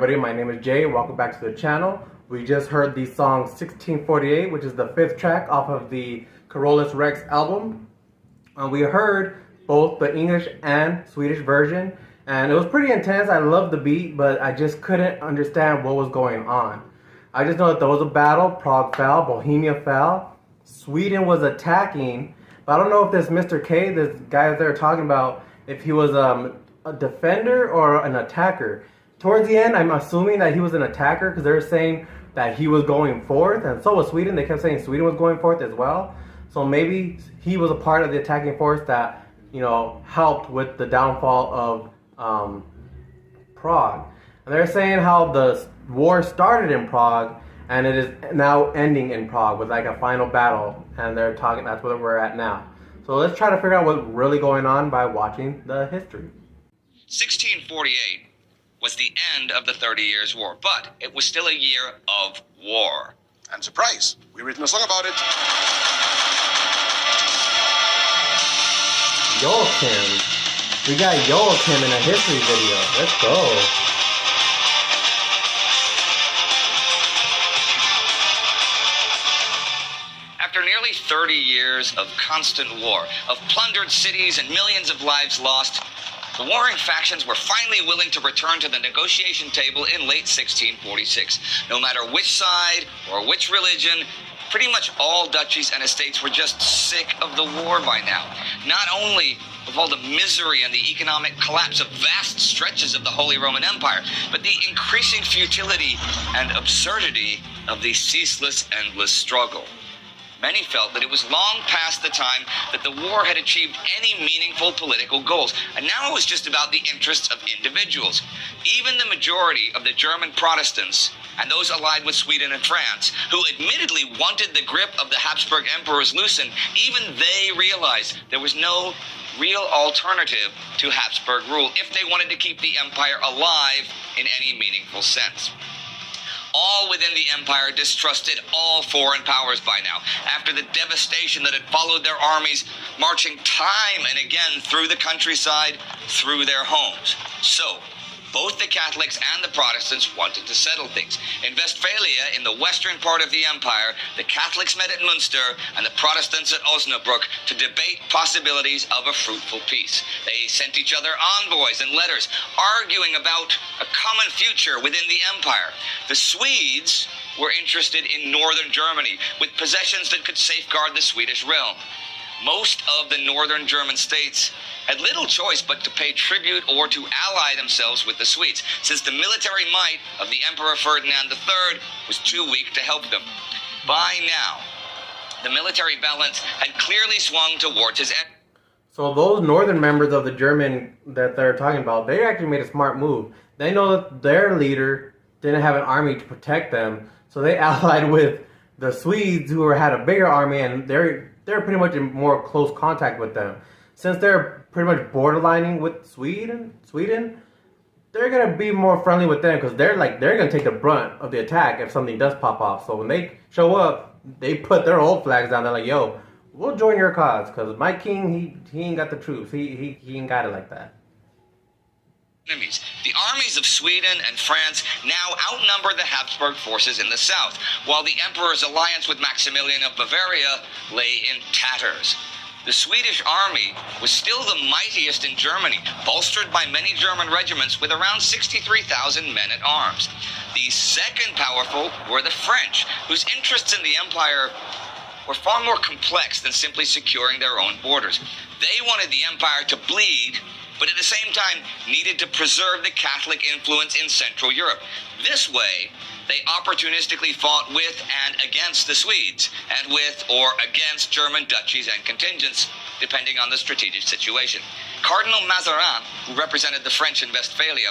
everybody, my name is Jay. Welcome back to the channel. We just heard the song 1648, which is the 5th track off of the Carolus Rex album. We heard both the English and Swedish version, and it was pretty intense. I loved the beat, but I just couldn't understand what was going on. I just know that there was a battle. Prague fell, Bohemia fell, Sweden was attacking, but I don't know if this Mr. K, this guy that they're talking about, if he was a defender or an attacker. Towards the end, I'm assuming that he was an attacker because they're saying that he was going forth, and so was Sweden. They kept saying Sweden was going forth as well. So maybe he was a part of the attacking force that, you know, helped with the downfall of Prague. And they're saying how the war started in Prague and it is now ending in Prague with like a final battle. And they're talking, that's where we're at now. So let's try to figure out what's really going on by watching the history. 1648 was the end of the 30 Years' War, but it was still a year of war. And surprise, we've written a song about it. Joachim. We got Joachim in a history video. Let's go. After nearly 30 years of constant war, of plundered cities and millions of lives lost, the warring factions were finally willing to return to the negotiation table in late 1646. No matter which side or which religion, pretty much all duchies and estates were just sick of the war by now. Not only of all the misery and the economic collapse of vast stretches of the Holy Roman Empire, but the increasing futility and absurdity of the ceaseless, endless struggle. Many felt that it was long past the time that the war had achieved any meaningful political goals, and now it was just about the interests of individuals. Even the majority of the German Protestants and those allied with Sweden and France, who admittedly wanted the grip of the Habsburg emperors loosened, even they realized there was no real alternative to Habsburg rule if they wanted to keep the empire alive in any meaningful sense. All within the empire distrusted all foreign powers by now, after the devastation that had followed their armies marching time and again through the countryside, through their homes. So, both the Catholics and the Protestants wanted to settle things. In Westphalia, in the western part of the empire, the Catholics met at Münster and the Protestants at Osnabrück to debate possibilities of a fruitful peace. They sent each other envoys and letters, arguing about a common future within the empire. The Swedes were interested in northern Germany, with possessions that could safeguard the Swedish realm. Most of the northern German states had little choice but to pay tribute or to ally themselves with the Swedes, since the military might of the Emperor Ferdinand III was too weak to help them. By now, the military balance had clearly swung towards his end. So those northern members of the German that they're talking about, they actually made a smart move. They know that their leader didn't have an army to protect them, so they allied with the Swedes, who had a bigger army, and they're pretty much in more close contact with them. Since they're pretty much borderlining with Sweden, they're gonna be more friendly with them because they're gonna take the brunt of the attack if something does pop off. So when they show up, they put their old flags down. They're like, "Yo, we'll join your cause because my king, he ain't got the troops. He ain't got it like that." Enemies. The armies of Sweden and France now outnumber the Habsburg forces in the south, while the emperor's alliance with Maximilian of Bavaria lay in tatters. The Swedish army was still the mightiest in Germany, bolstered by many German regiments with around 63,000 men at arms. The second powerful were the French, whose interests in the empire were far more complex than simply securing their own borders. They wanted the empire to bleed, but at the same time needed to preserve the Catholic influence in Central Europe. This way, they opportunistically fought with and against the Swedes, and with or against German duchies and contingents, depending on the strategic situation. Cardinal Mazarin, who represented the French in Westphalia,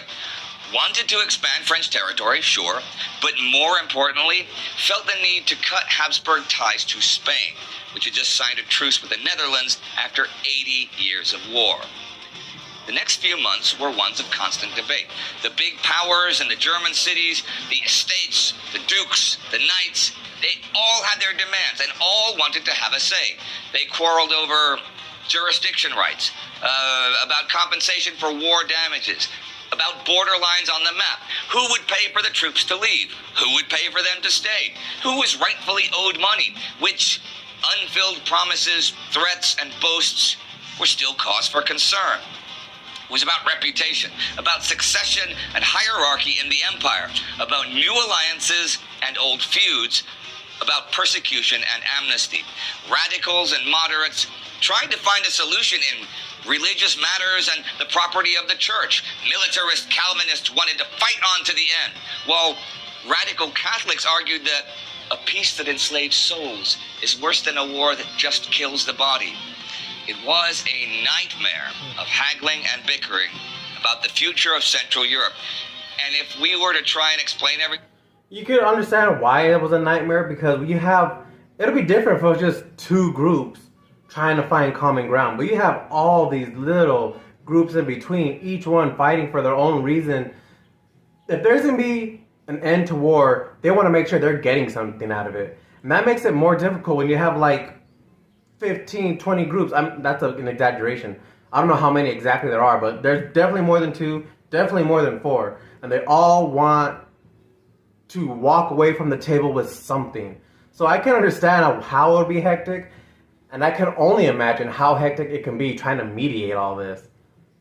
wanted to expand French territory, sure, but more importantly, felt the need to cut Habsburg ties to Spain, which had just signed a truce with the Netherlands after 80 years of war. The next few months were ones of constant debate. The big powers and the German cities, the estates, the dukes, the knights, they all had their demands and all wanted to have a say. They quarreled over jurisdiction rights, about compensation for war damages, about borderlines on the map. Who would pay for the troops to leave? Who would pay for them to stay? Who was rightfully owed money? Which unfilled promises, threats, and boasts were still cause for concern? It was about reputation, about succession and hierarchy in the empire, about new alliances and old feuds, about persecution and amnesty. Radicals and moderates tried to find a solution in religious matters and the property of the church. Militarist Calvinists wanted to fight on to the end, while radical Catholics argued that a peace that enslaves souls is worse than a war that just kills the body. It was a nightmare of haggling and bickering about the future of Central Europe. And if we were to try and explain everything, you could understand why it was a nightmare, because it'll be different if it was just two groups trying to find common ground. But you have all these little groups in between, each one fighting for their own reason. If there's going to be an end to war, they want to make sure they're getting something out of it. And that makes it more difficult when you have like 15, 20 groups. That's an exaggeration. I don't know how many exactly there are, but there's definitely more than 2, definitely more than 4. And they all want to walk away from the table with something. So I can understand how it would be hectic, and I can only imagine how hectic it can be trying to mediate all this.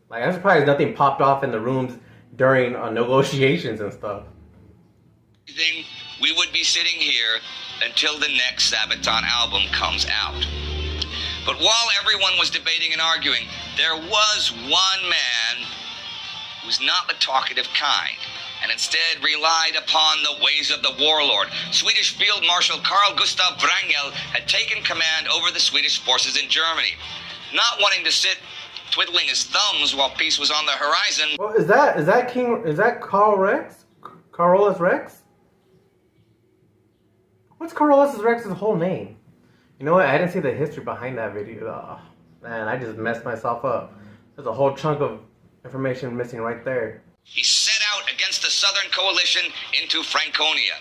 Like, I'm surprised nothing popped off in the rooms during negotiations and stuff. We would be sitting here until the next Sabaton album comes out. But while everyone was debating and arguing, there was one man who was not the talkative kind, and instead relied upon the ways of the warlord. Swedish Field Marshal Carl Gustav Wrangel had taken command over the Swedish forces in Germany. Not wanting to sit twiddling his thumbs while peace was on the horizon. Well, is that Carl Rex? Carolus Rex? What's Carolus Rex's whole name? You know what? I didn't see the history behind that video. Oh, man, I just messed myself up. There's a whole chunk of information missing right there. He set out against the Southern Coalition into Franconia.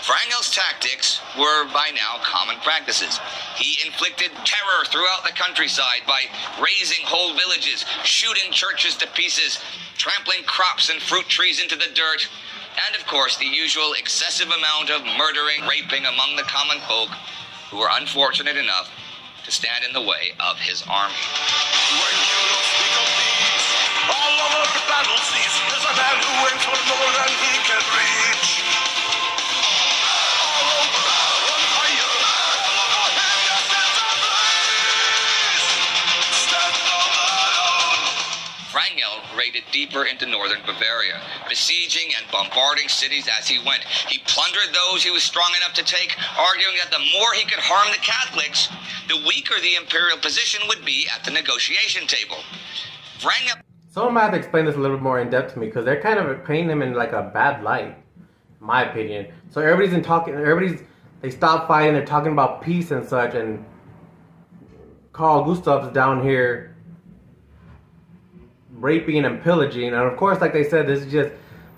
Wrangel's tactics were by now common practices. He inflicted terror throughout the countryside by razing whole villages, shooting churches to pieces, trampling crops and fruit trees into the dirt, and of course the usual excessive amount of murdering, raping among the common folk who were unfortunate enough to stand in the way of his army. When you don't speak of these, all over the battle seas, there's a man who went for more than he can reach. All over, on fire, all over him, yes, it's a blaze. Stand alone. Wrangel raided deeper into northern Bavaria, besieging and bombarding cities as he went. He plundered those he was strong enough to take, arguing that the more he could harm the Catholics, the weaker the imperial position would be at the negotiation table. Wrangel... Someone might have to explain this a little bit more in depth to me, because they're kind of painting him in like a bad light, in my opinion. So they stop fighting, they're talking about peace and such, and Carl Gustav's down here raping and pillaging. And of course, like they said, this is just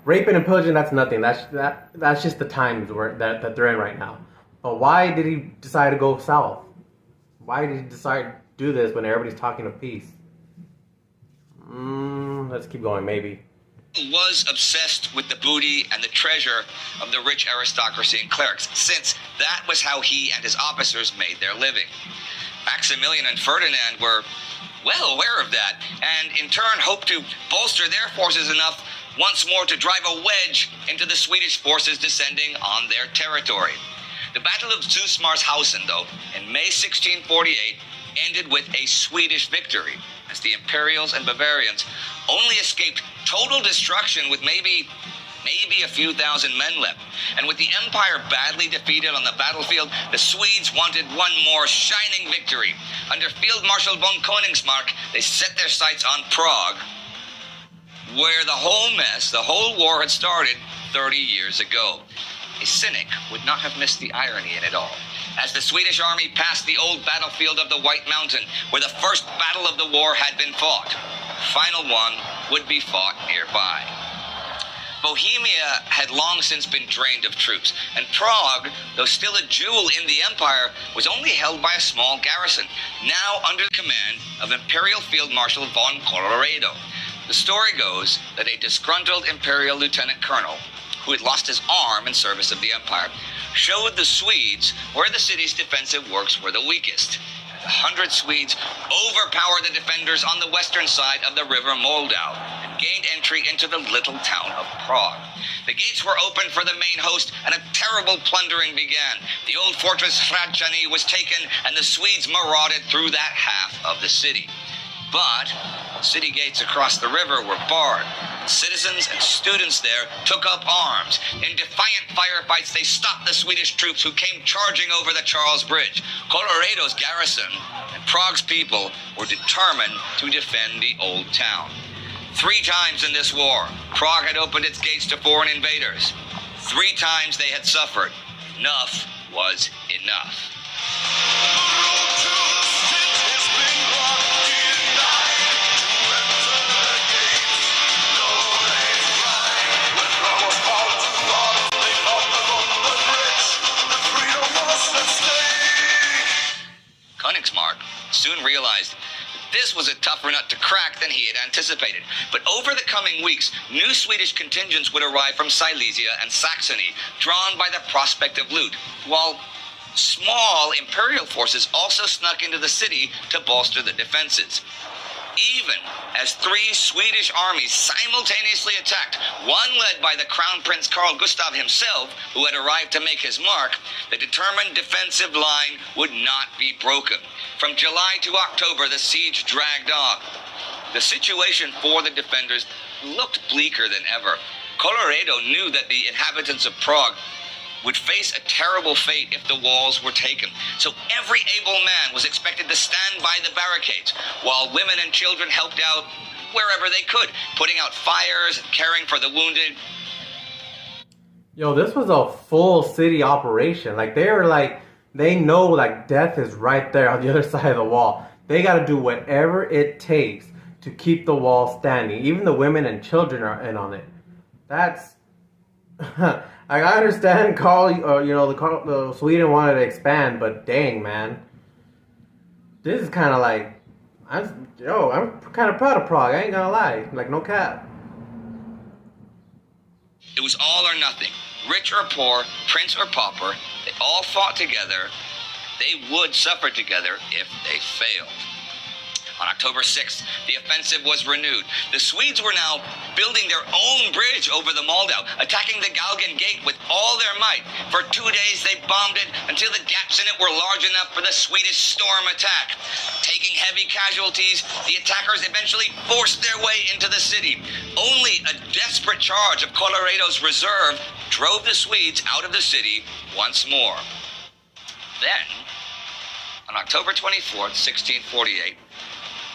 raping and pillaging. That's nothing. That's just the times that they're in right now. But why did he decide to go south? Why did he decide to do this when everybody's talking of peace? Let's keep going, maybe. Was obsessed with the booty and the treasure of the rich aristocracy and clerics, since that was how he and his officers made their living. Maximilian and Ferdinand were well aware of that, and in turn hoped to bolster their forces enough once more to drive a wedge into the Swedish forces descending on their territory. The Battle of Zusmarshausen, though, in May 1648, ended with a Swedish victory, as the Imperials and Bavarians only escaped total destruction with maybe a few thousand men left. And with the Empire badly defeated on the battlefield, the Swedes wanted one more shining victory. Under Field Marshal von Königsmarck, they set their sights on Prague, where the whole war had started 30 years ago. A cynic would not have missed the irony in it all. As the Swedish army passed the old battlefield of the White Mountain, where the first battle of the war had been fought, the final one would be fought nearby. Bohemia had long since been drained of troops, and Prague, though still a jewel in the empire, was only held by a small garrison, now under the command of Imperial Field Marshal von Colloredo. The story goes that a disgruntled imperial lieutenant colonel, who had lost his arm in service of the empire, showed the Swedes where the city's defensive works were the weakest. 100 Swedes overpowered the defenders on the western side of the river Moldau and gained entry into the little town of Prague. The gates were opened for the main host, and a terrible plundering began. The old fortress Hradčany was taken, and the Swedes marauded through that half of the city. But city gates across the river were barred. Citizens and students there took up arms. In defiant firefights, they stopped the Swedish troops who came charging over the Charles Bridge. Colorado's garrison and Prague's people were determined to defend the old town. 3 times in this war, Prague had opened its gates to foreign invaders. 3 times they had suffered. Enough was enough. Königsmark soon realized that this was a tougher nut to crack than he had anticipated. But over the coming weeks, new Swedish contingents would arrive from Silesia and Saxony, drawn by the prospect of loot, while small imperial forces also snuck into the city to bolster the defenses. Even as 3 Swedish armies simultaneously attacked, one led by the Crown Prince Carl Gustaf himself, who had arrived to make his mark, the determined defensive line would not be broken. From July to October, the siege dragged on. The situation for the defenders looked bleaker than ever. Colorado knew that the inhabitants of Prague would face a terrible fate if the walls were taken. So every able man was expected to stand by the barricades, while women and children helped out wherever they could, putting out fires and caring for the wounded. Yo, this was a full city operation. Like, they know, like, death is right there on the other side of the wall. They gotta do whatever it takes to keep the wall standing. Even the women and children are in on it. That's... I understand the Sweden wanted to expand, but dang, man. This is kind of like... I'm kind of proud of Prague, I ain't gonna lie. Like, no cap. It was all or nothing. Rich or poor, prince or pauper, they all fought together. They would suffer together if they failed. On October 6th, the offensive was renewed. The Swedes were now building their own bridge over the Moldau, attacking the Galgen Gate with all their might. For 2 days, they bombed it until the gaps in it were large enough for the Swedish storm attack. Taking heavy casualties, the attackers eventually forced their way into the city. Only a desperate charge of Colorado's reserve drove the Swedes out of the city once more. Then, on October 24th, 1648,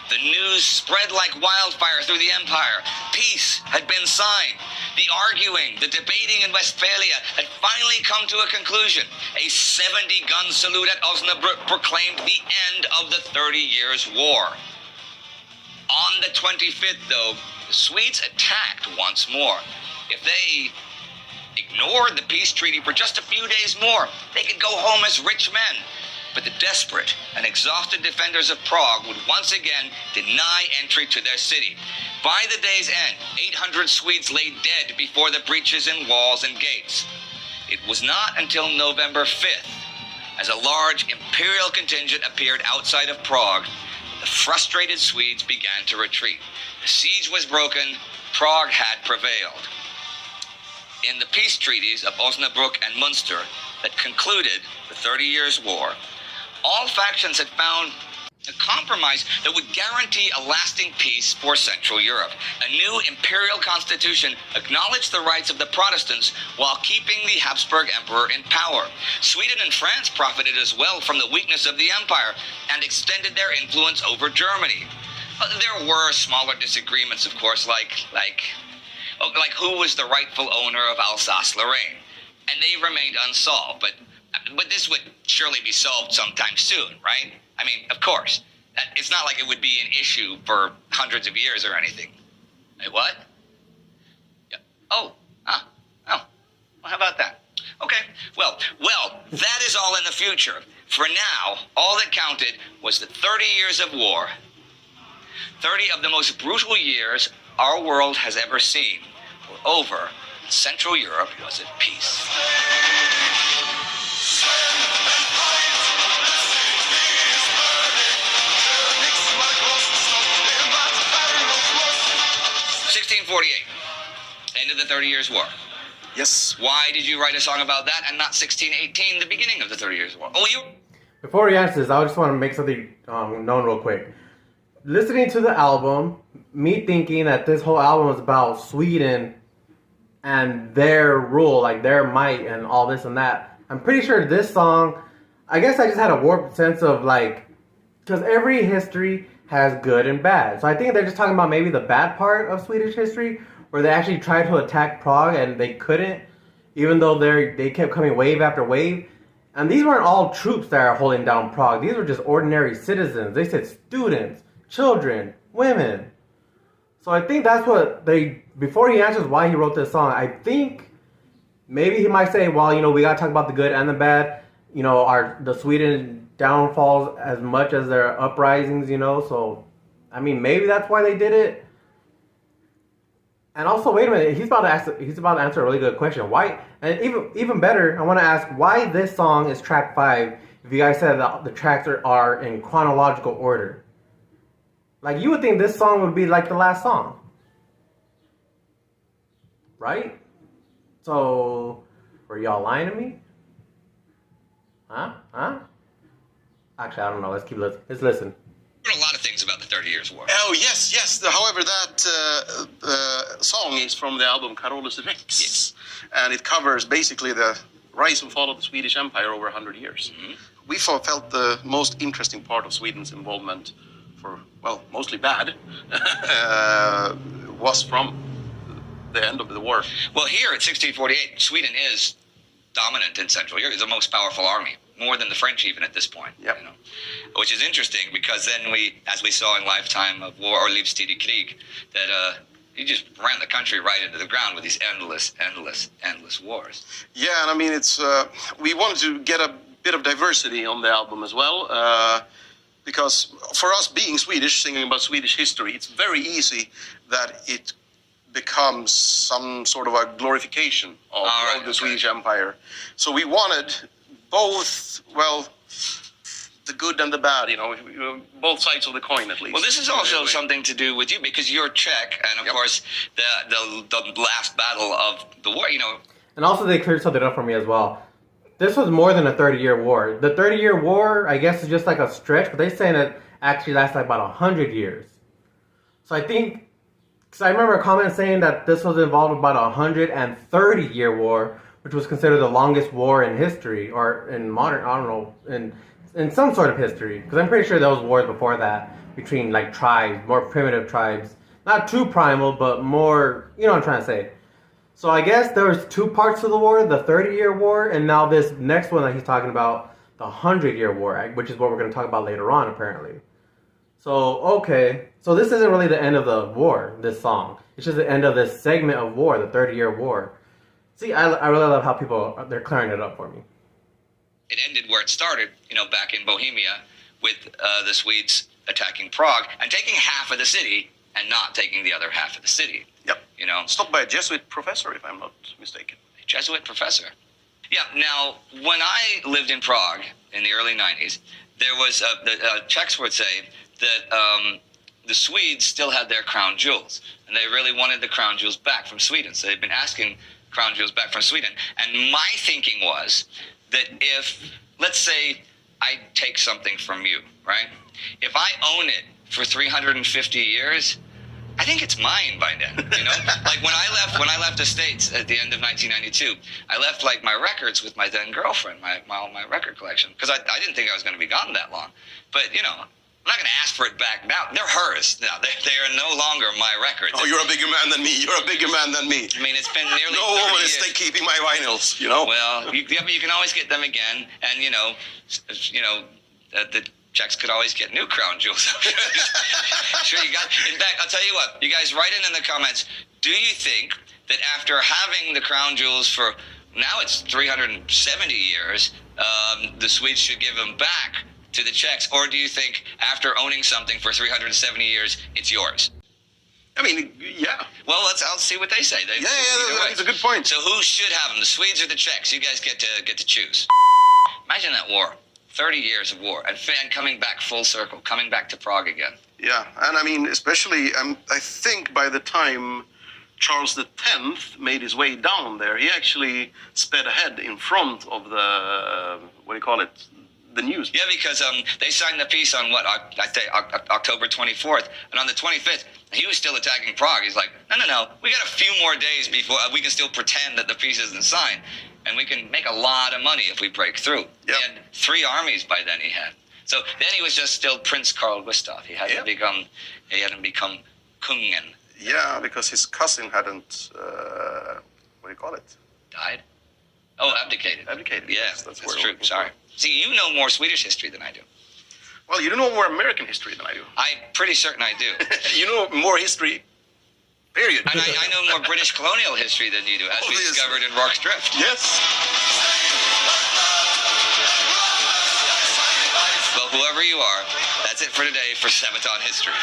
the news spread like wildfire through the empire. Peace had been signed. The arguing, the debating in Westphalia had finally come to a conclusion. A 70-gun salute at Osnabrück proclaimed the end of the 30 Years' War. On the 25th, though, the Swedes attacked once more. If they ignored the peace treaty for just a few days more, they could go home as rich men. But the desperate and exhausted defenders of Prague would once again deny entry to their city. By the day's end, 800 Swedes lay dead before the breaches in walls and gates. It was not until November 5th, as a large imperial contingent appeared outside of Prague, the frustrated Swedes began to retreat. The siege was broken. Prague had prevailed. In the peace treaties of Osnabrück and Münster that concluded the 30 Years' War, all factions had found a compromise that would guarantee a lasting peace for Central Europe. A new imperial constitution acknowledged the rights of the Protestants while keeping the Habsburg emperor in power. Sweden and France profited as well from the weakness of the empire and extended their influence over Germany. There were smaller disagreements, of course, like who was the rightful owner of Alsace-Lorraine, and they remained unsolved, but this would surely be solved sometime soon, right? I mean, of course. It's not like it would be an issue for hundreds of years or anything. Wait, what? Yeah. Well, how about that? Okay, well, that is all in the future. For now, all that counted was the 30 years of war 30 of the most brutal years our world has ever seen were over. Central Europe was at peace. 1648, end of the 30 Years' War. Yes. Why did you write a song about that and not 1618, the beginning of the 30 Years' War? Oh, you... Before he answers, I just want to make something known real quick. Listening to the album, me thinking that this whole album was about Sweden and their rule, like their might and all this and that. I'm pretty sure this song, I guess I just had a warped sense of like, because every history has good and bad. So I think they're just talking about maybe the bad part of Swedish history, where they actually tried to attack Prague and they couldn't, even though they kept coming wave after wave. And these weren't all troops that are holding down Prague. These were just ordinary citizens. They said students, children, women. So I think that's what they, before he answers why he wrote this song, I think maybe he might say, well, you know, we got to talk about the good and the bad. You know, the Sweden downfalls as much as their uprisings, you know. So, I mean, maybe that's why they did it. And also, wait a minute, he's about to answer a really good question. Why? And even better, I want to ask why this song is track 5 if you guys said that the tracks are in chronological order. Like, you would think this song would be like the last song. Right? So, were y'all lying to me? Huh? Actually, I don't know. Let's keep listening. Let's listen. A lot of things about the 30 Years' War. Oh, yes. However, that song is from the album Carolus Rex. Yes. And it covers basically the rise and fall of the Swedish Empire over 100 years. Mm-hmm. We felt the most interesting part of Sweden's involvement for, well, mostly bad, was from the end of the war. Well, here at 1648, Sweden is dominant in Central Europe. It's the most powerful army, more than the French even at this point. Yep. You know? Which is interesting because then as we saw in Lifetime of War or Livstidig Krig, that you just ran the country right into the ground with these endless wars. Yeah, and I mean, it's we wanted to get a bit of diversity on the album as well, because for us being Swedish, singing about Swedish history, it's very easy that it becomes some sort of a glorification of the Swedish Empire. So we wanted both, well, the good and the bad, you know, both sides of the coin at least. Well, this is also something to do with you because you're Czech, and of course the last battle of the war, you know. And also they cleared something up for me as well. This was more than a 30-year war. The 30-year war, I guess, is just like a stretch, but they're saying it actually lasts like about 100 years. So I think, because I remember a comment saying that this was involved in about a 130-year war, which was considered the longest war in history, or in modern, I don't know, in some sort of history. Because I'm pretty sure there was wars before that between like tribes, more primitive tribes. Not too primal, but more, you know what I'm trying to say. So I guess there was 2 parts to the war, the 30-year war, and now this next one that he's talking about, the 100-year war, which is what we're going to talk about later on, apparently. So, okay. So this isn't really the end of the war, this song. It's just the end of this segment of war, the 30-year war. See, I really love how people, they're clearing it up for me. It ended where it started, you know, back in Bohemia with the Swedes attacking Prague and taking half of the city and not taking the other half of the city. Yep. You know? Stopped by a Jesuit professor, if I'm not mistaken. A Jesuit professor. Yeah, now, when I lived in Prague in the early 90s, there was, the Czechs would say that the Swedes still had their crown jewels, and they really wanted the crown jewels back from Sweden, so they've been asking crown jewels back from Sweden. And my thinking was that if, let's say, I take something from you, right? If I own it for 350 years, I think it's mine by then, you know? Like when I left the States at the end of 1992, I left like my records with my then girlfriend, my record collection, because I didn't think I was going to be gone that long. But, you know, I'm not going to ask for it back now. They're hers now. They are no longer my records. Oh, you're a bigger man than me. You're a bigger man than me. I mean, it's been nearly 30 No woman years. is keeping my vinyls, you know? Well, yeah, but you can always get them again, and you know, the Czechs could always get new crown jewels. Sure, you got. In fact, I'll tell you what. You guys write in the comments. Do you think that after having the crown jewels for now it's 370 years, the Swedes should give them back to the Czechs, or do you think after owning something for 370 years, it's yours? I mean, yeah. Well, I'll see what they say. Yeah, that's a good point. So who should have them, the Swedes or the Czechs? You guys get to choose. Imagine that war, 30 years of war, and coming back full circle, coming back to Prague again. Yeah, and I mean, especially, I think by the time Charles X made his way down there, he actually sped ahead in front of the, what do you call it, the news. Yeah, because they signed the peace on what, I say October 24th, and on the 25th, he was still attacking Prague. He's like, no, we got a few more days before we can still pretend that the peace isn't signed, and we can make a lot of money if we break through. Yep. He had 3 armies by then he had. So then he was just still Prince Carl Gustaf. He hadn't become kungen. Yeah, because his cousin hadn't, what do you call it? Died? Oh, abdicated. Abdicated. Yeah, Yes, that's where true. Sorry. See, you know more Swedish history than I do. Well, you know more American history than I do. I'm pretty certain I do. You know more history, period. And I know more British colonial history than you do, as we Obviously. discovered in Rock's Drift. Yes. Well, whoever you are, that's it for today for Sabaton History.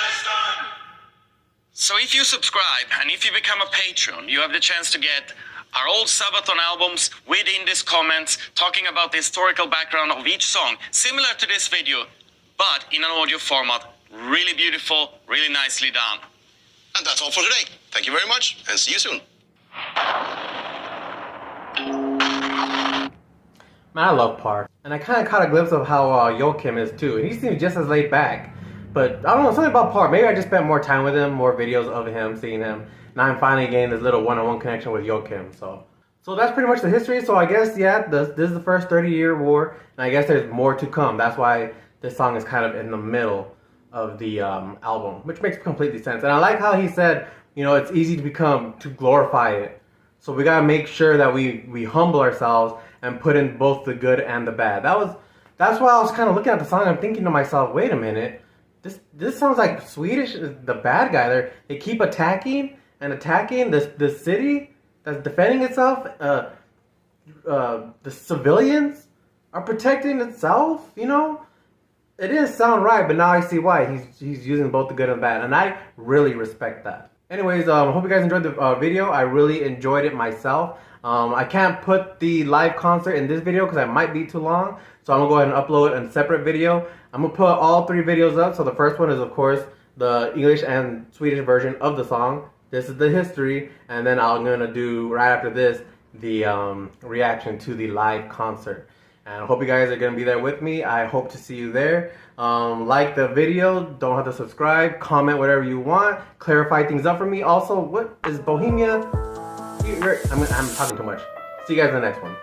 So if you subscribe and if you become a patron, you have the chance to get our old Sabaton albums with in-this comments talking about the historical background of each song, similar to this video, but in an audio format. Really beautiful, really nicely done. And that's all for today. Thank you very much, and see you soon. Man, I love Park. And I kind of caught a glimpse of how Joachim is too. He seems just as laid back. But I don't know, something about Park. Maybe I just spent more time with him, more videos of him, seeing him. Now I'm finally getting this little one-on-one connection with Joachim. So that's pretty much the history. So I guess, yeah, this is the first 30-year war. And I guess there's more to come. That's why this song is kind of in the middle of the album, which makes completely sense. And I like how he said, it's easy to glorify it. So we gotta make sure that we humble ourselves and put in both the good and the bad. That's why I was kind of looking at the song. I'm thinking to myself, wait a minute, this sounds like Swedish. The bad guy there. They keep attacking the city that's defending itself. The civilians are protecting itself. It didn't sound right, but now I see why. He's using both the good and the bad, and I really respect that. Anyways, hope you guys enjoyed the video. I really enjoyed it myself. I can't put the live concert in this video because it might be too long. So I'm going to go ahead and upload a separate video. I'm going to put all 3 videos up. So the first one is, of course, the English and Swedish version of the song. This is the history. And then I'm going to do, right after this, the reaction to the live concert. And I hope you guys are going to be there with me. I hope to see you there. Like the video. Don't have to subscribe. Comment whatever you want. Clarify things up for me. Also, what is Bohemia? I'm talking too much. See you guys in the next one.